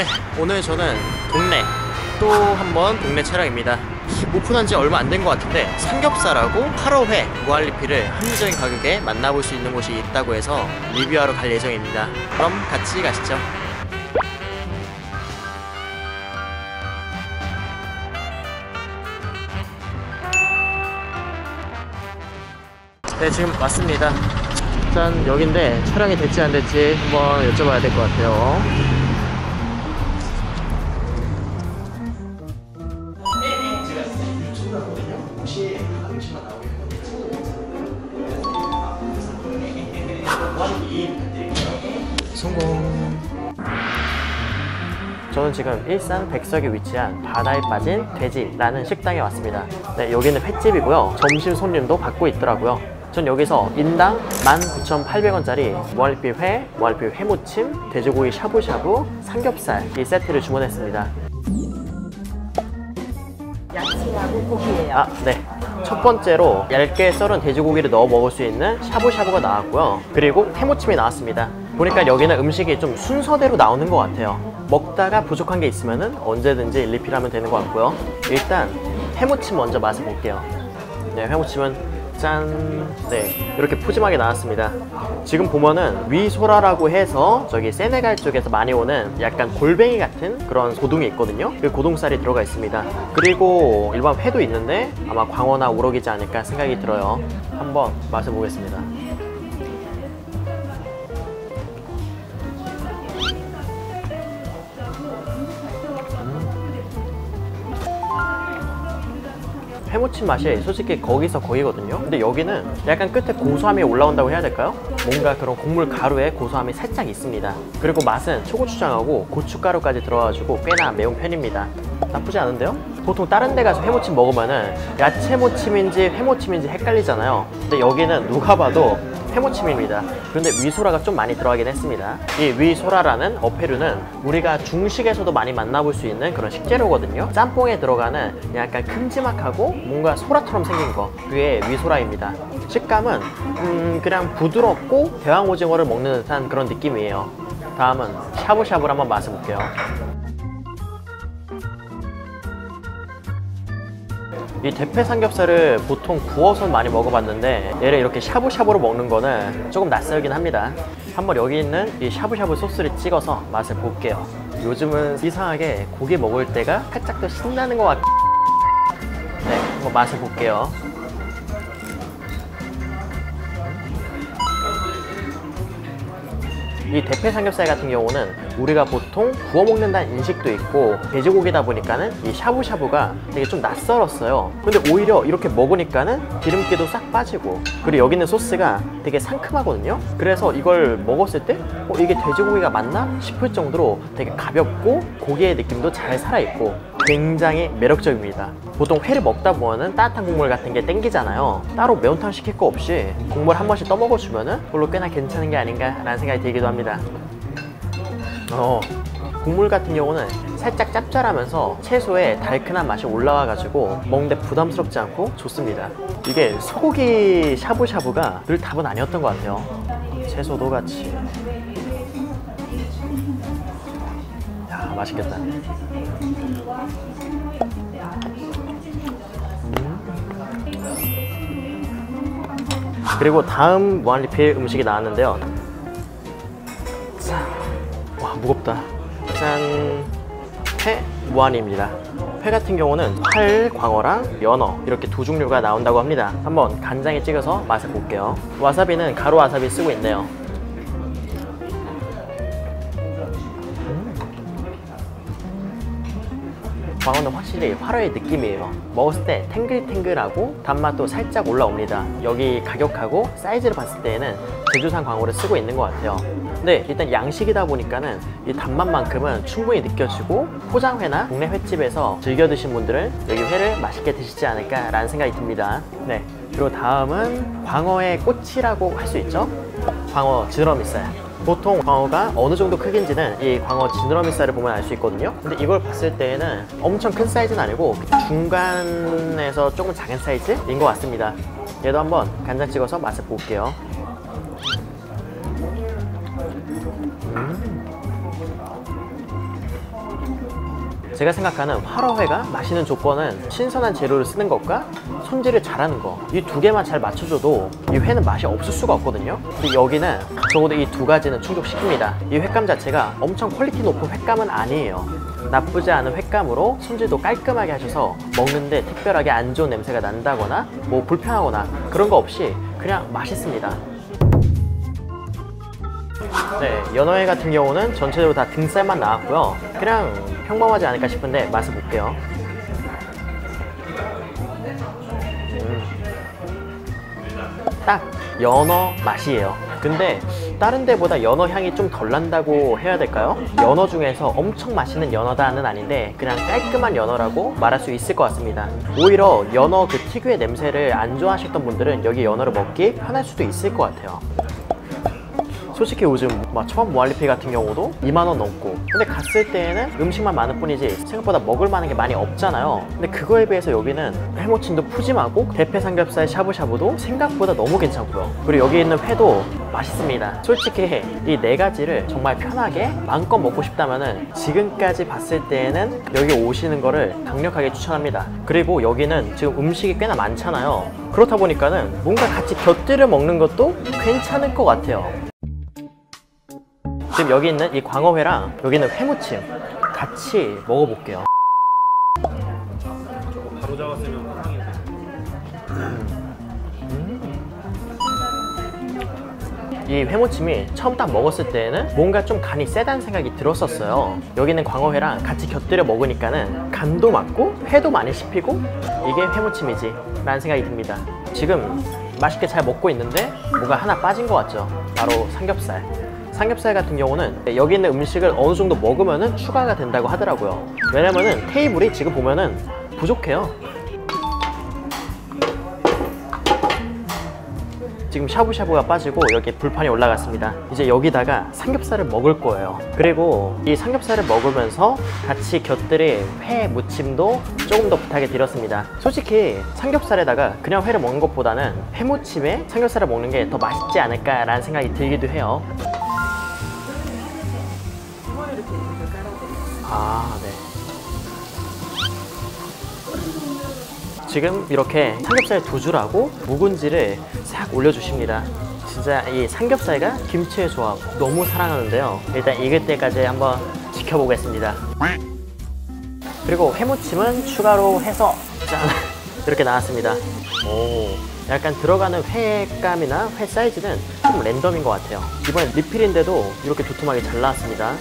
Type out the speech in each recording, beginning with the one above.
네, 오늘 저는 또 한번 동네 촬영입니다. 오픈한 지 얼마 안 된 것 같은데 삼겹살하고 화로회 무한리필을 합리적인 가격에 만나볼 수 있는 곳이 있다고 해서 리뷰하러 갈 예정입니다. 그럼 같이 가시죠. 네, 지금 왔습니다. 짠, 여긴데 촬영이 될지 안 될지 한번 여쭤봐야 될 것 같아요. 네, 제가 유튜브라거든요. 혹시 가끔씩만 나오게 성공. 저는 지금 일산 백석에 위치한 바다에 빠진 돼지라는 식당에 왔습니다. 네, 여기는 횟집이고요. 점심 손님도 받고 있더라고요. 전 여기서 인당 19,800원짜리 무한리필 회, 무한리필 회무침, 돼지고기 샤브샤브, 삼겹살 이 세트를 주문했습니다. 야채하고 고기예요. 아, 네. 첫 번째로 얇게 썰은 돼지고기를 넣어 먹을 수 있는 샤브샤브가 나왔고요. 그리고 회무침이 나왔습니다. 보니까 여기는 음식이 좀 순서대로 나오는 것 같아요. 먹다가 부족한 게 있으면 언제든지 리필하면 되는 것 같고요. 일단 회무침 먼저 맛을 볼게요. 네, 회무침은 짠! 네, 이렇게 푸짐하게 나왔습니다. 지금 보면은 위소라라고 해서 저기 세네갈 쪽에서 많이 오는 약간 골뱅이 같은 그런 고동이 있거든요. 그 고동살이 들어가 있습니다. 그리고 일반 회도 있는데 아마 광어나 우럭이지 않을까 생각이 들어요. 한번 맛을 보겠습니다. 회무침 맛이 솔직히 거기서 거기거든요. 근데 여기는 약간 끝에 고소함이 올라온다고 해야 될까요? 뭔가 그런 곡물 가루에 고소함이 살짝 있습니다. 그리고 맛은 초고추장하고 고춧가루까지 들어가지고 꽤나 매운 편입니다. 나쁘지 않은데요? 보통 다른 데 가서 회무침 먹으면은 야채무침인지 회무침인지 헷갈리잖아요. 근데 여기는 누가 봐도 회무침입니다. 그런데 위소라가 좀 많이 들어가긴 했습니다. 이 위소라라는 어패류는 우리가 중식에서도 많이 만나볼 수 있는 그런 식재료거든요. 짬뽕에 들어가는 약간 큼지막하고 뭔가 소라처럼 생긴 거, 그게 위소라입니다. 식감은 그냥 부드럽고 대왕오징어를 먹는 듯한 그런 느낌이에요. 다음은 샤브샤브를 한번 맛을 볼게요. 이 대패 삼겹살을 보통 구워서 많이 먹어봤는데 얘를 이렇게 샤브샤브로 먹는 거는 조금 낯설긴 합니다. 한번 여기 있는 이 샤브샤브 소스를 찍어서 맛을 볼게요. 요즘은 이상하게 고기 먹을 때가 살짝 더 신나는 것 같아요. 네, 한번 맛을 볼게요. 이 대패 삼겹살 같은 경우는 우리가 보통 구워 먹는다는 인식도 있고 돼지고기다 보니까는 이 샤브샤브가 되게 좀 낯설었어요. 근데 오히려 이렇게 먹으니까는 기름기도 싹 빠지고, 그리고 여기 있는 소스가 되게 상큼하거든요. 그래서 이걸 먹었을 때 이게 돼지고기가 맞나 싶을 정도로 되게 가볍고 고기의 느낌도 잘 살아있고 굉장히 매력적입니다. 보통 회를 먹다 보면은 따뜻한 국물 같은 게 땡기잖아요. 따로 매운탕 시킬 거 없이 국물 한 번씩 떠먹어주면은 그걸로 꽤나 괜찮은 게 아닌가 라는 생각이 들기도 합니다. 국물 같은 경우는 살짝 짭짤하면서 채소에 달큰한 맛이 올라와가지고 먹는데 부담스럽지 않고 좋습니다. 이게 소고기 샤브샤브가 늘 답은 아니었던 것 같아요. 채소도 같이. 야, 맛있겠다. 그리고 다음 무한리필 음식이 나왔는데요. 자, 와, 무겁다. 짠! 회 무한입니다. 회 같은 경우는 활, 광어랑 연어 이렇게 두 종류가 나온다고 합니다. 한번 간장에 찍어서 맛을 볼게요. 와사비는 가루 와사비 쓰고 있네요. 광어는 확실히 화로의 느낌이에요. 먹었을 때 탱글탱글하고 단맛도 살짝 올라옵니다. 여기 가격하고 사이즈를 봤을 때에는 제주산 광어를 쓰고 있는 것 같아요. 근데 일단 양식이다 보니까는 이 단맛만큼은 충분히 느껴지고 포장회나 동네 횟집에서 즐겨 드신 분들은 여기 회를 맛있게 드시지 않을까 라는 생각이 듭니다. 네, 그리고 다음은 광어의 꽃이라고 할 수 있죠. 광어 지느러미살. 보통 광어가 어느 정도 크기인지는 이 광어 지느러미살을 보면 알 수 있거든요. 근데 이걸 봤을 때는 엄청 큰 사이즈는 아니고 중간에서 조금 작은 사이즈인 것 같습니다. 얘도 한번 간장 찍어서 맛을 볼게요. 제가 생각하는 화로회가 맛있는 조건은 신선한 재료를 쓰는 것과 손질을 잘하는 거, 이 두 개만 잘 맞춰줘도 이 회는 맛이 없을 수가 없거든요. 근데 여기는 적어도 이 두 가지는 충족시킵니다. 이 횟감 자체가 엄청 퀄리티 높은 횟감은 아니에요. 나쁘지 않은 횟감으로 손질도 깔끔하게 하셔서 먹는데 특별하게 안 좋은 냄새가 난다거나 뭐 불편하거나 그런 거 없이 그냥 맛있습니다. 네, 연어회 같은 경우는 전체적으로 다 등살만 나왔고요. 그냥 평범하지 않을까 싶은데 맛을 볼게요. 딱 연어 맛이에요. 근데 다른 데보다 연어 향이 좀 덜 난다고 해야 될까요? 연어 중에서 엄청 맛있는 연어다는 아닌데 그냥 깔끔한 연어라고 말할 수 있을 것 같습니다. 오히려 연어 그 특유의 냄새를 안 좋아하셨던 분들은 여기 연어를 먹기 편할 수도 있을 것 같아요. 솔직히 요즘 막 초밥 무알리피 같은 경우도 2만원 넘고, 근데 갔을 때에는 음식만 많을 뿐이지 생각보다 먹을 만한 게 많이 없잖아요. 근데 그거에 비해서 여기는 회무침도 푸짐하고 대패 삼겹살 샤브샤브도 생각보다 너무 괜찮고요. 그리고 여기 있는 회도 맛있습니다. 솔직히 이 네 가지를 정말 편하게 마음껏 먹고 싶다면은 지금까지 봤을 때에는 여기 오시는 거를 강력하게 추천합니다. 그리고 여기는 지금 음식이 꽤나 많잖아요. 그렇다 보니까는 뭔가 같이 곁들여 먹는 것도 괜찮을 것 같아요. 지금 여기 있는 이 광어회랑 여기는 회무침 같이 먹어볼게요. 바로 잡았으면 이 회무침이 처음 딱 먹었을 때는 뭔가 좀 간이 세다는 생각이 들었었어요. 여기는 광어회랑 같이 곁들여 먹으니까는 간도 맞고 회도 많이 씹히고 이게 회무침이지 라는 생각이 듭니다. 지금 맛있게 잘 먹고 있는데 뭐가 하나 빠진 것 같죠? 바로 삼겹살. 삼겹살 같은 경우는 여기 있는 음식을 어느 정도 먹으면은 추가가 된다고 하더라고요. 왜냐면은 테이블이 지금 보면은 부족해요. 지금 샤브샤브가 빠지고 여기 불판이 올라갔습니다. 이제 여기다가 삼겹살을 먹을 거예요. 그리고 이 삼겹살을 먹으면서 같이 곁들일 회 무침도 조금 더 부탁해 드렸습니다. 솔직히 삼겹살에다가 그냥 회를 먹는 것보다는 회 무침에 삼겹살을 먹는 게 더 맛있지 않을까 라는 생각이 들기도 해요. 아, 네. 지금 이렇게 삼겹살 두 줄하고 묵은지를 싹 올려주십니다. 진짜 이 삼겹살과 김치의 조합 너무 사랑하는데요. 일단 익을 때까지 한번 지켜보겠습니다. 그리고 회무침은 추가로 해서 짠! 이렇게 나왔습니다. 오, 약간 들어가는 회감이나 회 사이즈는 좀 랜덤인 것 같아요. 이번엔 리필인데도 이렇게 두툼하게 잘 나왔습니다.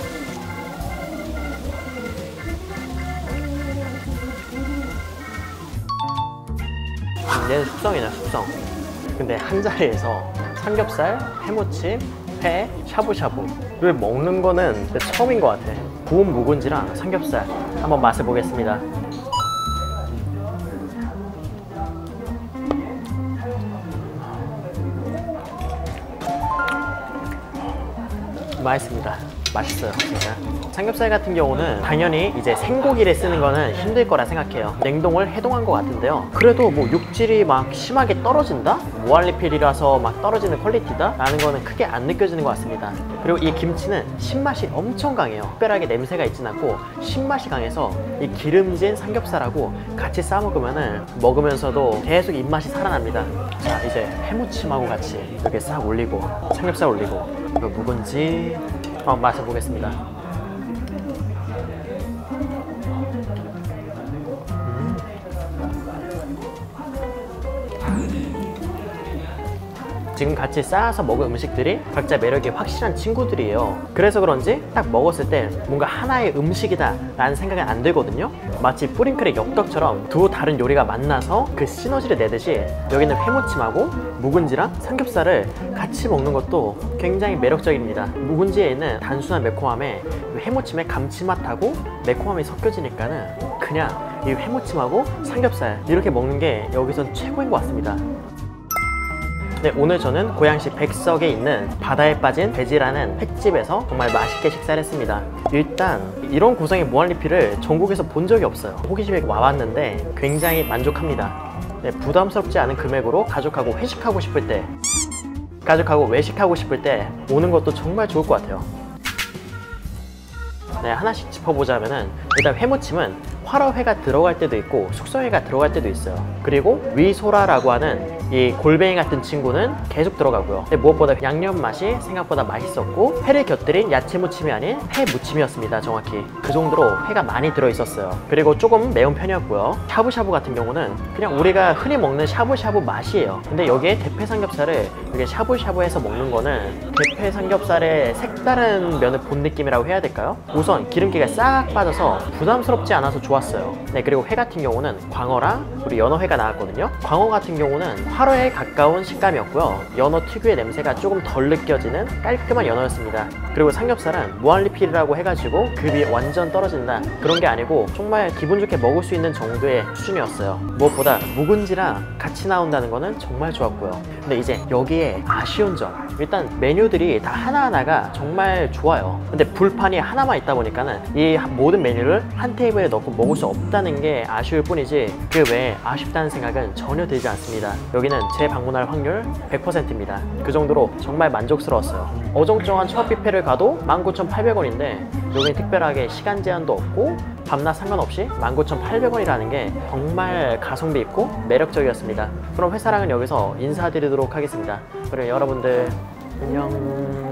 얘는 숙성이네, 숙성. 근데 한 자리에서 삼겹살, 회무침, 회, 샤브샤브를 먹는 거는 처음인 것 같아. 구운 묵은지랑 삼겹살 한번 맛을 보겠습니다. 맛있습니다. 맛있어요, 진짜. 삼겹살 같은 경우는 당연히 이제 생고기를 쓰는 거는 힘들 거라 생각해요. 냉동을 해동한 것 같은데요. 그래도 뭐 육질이 막 심하게 떨어진다? 무알리필이라서 막 떨어지는 퀄리티다? 라는 거는 크게 안 느껴지는 것 같습니다. 그리고 이 김치는 신맛이 엄청 강해요. 특별하게 냄새가 있진 않고 신맛이 강해서 이 기름진 삼겹살하고 같이 싸 먹으면은 먹으면서도 계속 입맛이 살아납니다. 자, 이제 해무침하고 같이 이렇게 싹 올리고 삼겹살 올리고 그리고 묵은지 한번 맛을 보겠습니다. 지금 같이 쌓아서 먹은 음식들이 각자 매력이 확실한 친구들이에요. 그래서 그런지 딱 먹었을 때 뭔가 하나의 음식이다 라는 생각은 안 들거든요. 마치 뿌링클의 엽떡처럼 두 다른 요리가 만나서 그 시너지를 내듯이 여기는 회무침하고 묵은지랑 삼겹살을 같이 먹는 것도 굉장히 매력적입니다. 묵은지에 있는 단순한 매콤함에 회무침의 감칠맛하고 매콤함이 섞여지니까는 그냥 이 회무침하고 삼겹살 이렇게 먹는 게 여기선 최고인 것 같습니다. 네, 오늘 저는 고양시 백석에 있는 바다에 빠진 돼지라는 횟집에서 정말 맛있게 식사를 했습니다. 일단 이런 구성의 무한리필을 전국에서 본 적이 없어요. 호기심에 와봤는데 굉장히 만족합니다. 네, 부담스럽지 않은 금액으로 가족하고 회식하고 싶을 때, 가족하고 외식하고 싶을 때 오는 것도 정말 좋을 것 같아요. 네, 하나씩 짚어보자면은 일단 회무침은 화로회가 들어갈 때도 있고 숙성회가 들어갈 때도 있어요. 그리고 위소라라고 하는 이 골뱅이 같은 친구는 계속 들어가고요. 근데 무엇보다 양념 맛이 생각보다 맛있었고 회를 곁들인 야채 무침이 아닌 회 무침이었습니다. 정확히 그 정도로 회가 많이 들어있었어요. 그리고 조금 매운 편이었고요. 샤브샤브 같은 경우는 그냥 우리가 흔히 먹는 샤브샤브 맛이에요. 근데 여기에 대패 삼겹살을 이렇게 샤브샤브해서 먹는 거는 대패 삼겹살의 색다른 면을 본 느낌이라고 해야 될까요? 우선 기름기가 싹 빠져서 부담스럽지 않아서 좋았어요. 네, 그리고 회 같은 경우는 광어랑 우리 연어회가 나왔거든요. 광어 같은 경우는 화로에 가까운 식감이었고요. 연어 특유의 냄새가 조금 덜 느껴지는 깔끔한 연어였습니다. 그리고 삼겹살은 무한리필이라고 해가지고 급이 완전 떨어진다 그런 게 아니고 정말 기분 좋게 먹을 수 있는 정도의 수준이었어요. 무엇보다 묵은지랑 같이 나온다는 거는 정말 좋았고요. 근데 이제 여기에 아쉬운 점, 일단 메뉴들이 다 하나하나가 정말 좋아요. 근데 불판이 하나만 있다 보니까는 이 모든 메뉴를 한 테이블에 넣고 먹을 수 없다는 게 아쉬울 뿐이지 그 외에 아쉽다는 생각은 전혀 들지 않습니다. 여기는 재방문할 확률 100%입니다. 그 정도로 정말 만족스러웠어요. 어정쩡한 초밥 뷔페를 가도 19,800원인데 여기는 특별하게 시간 제한도 없고 밤낮 상관없이 19,800원이라는 게 정말 가성비 있고 매력적이었습니다. 그럼 회사랑은 여기서 인사드리도록 하겠습니다. 그럼 여러분들 안녕.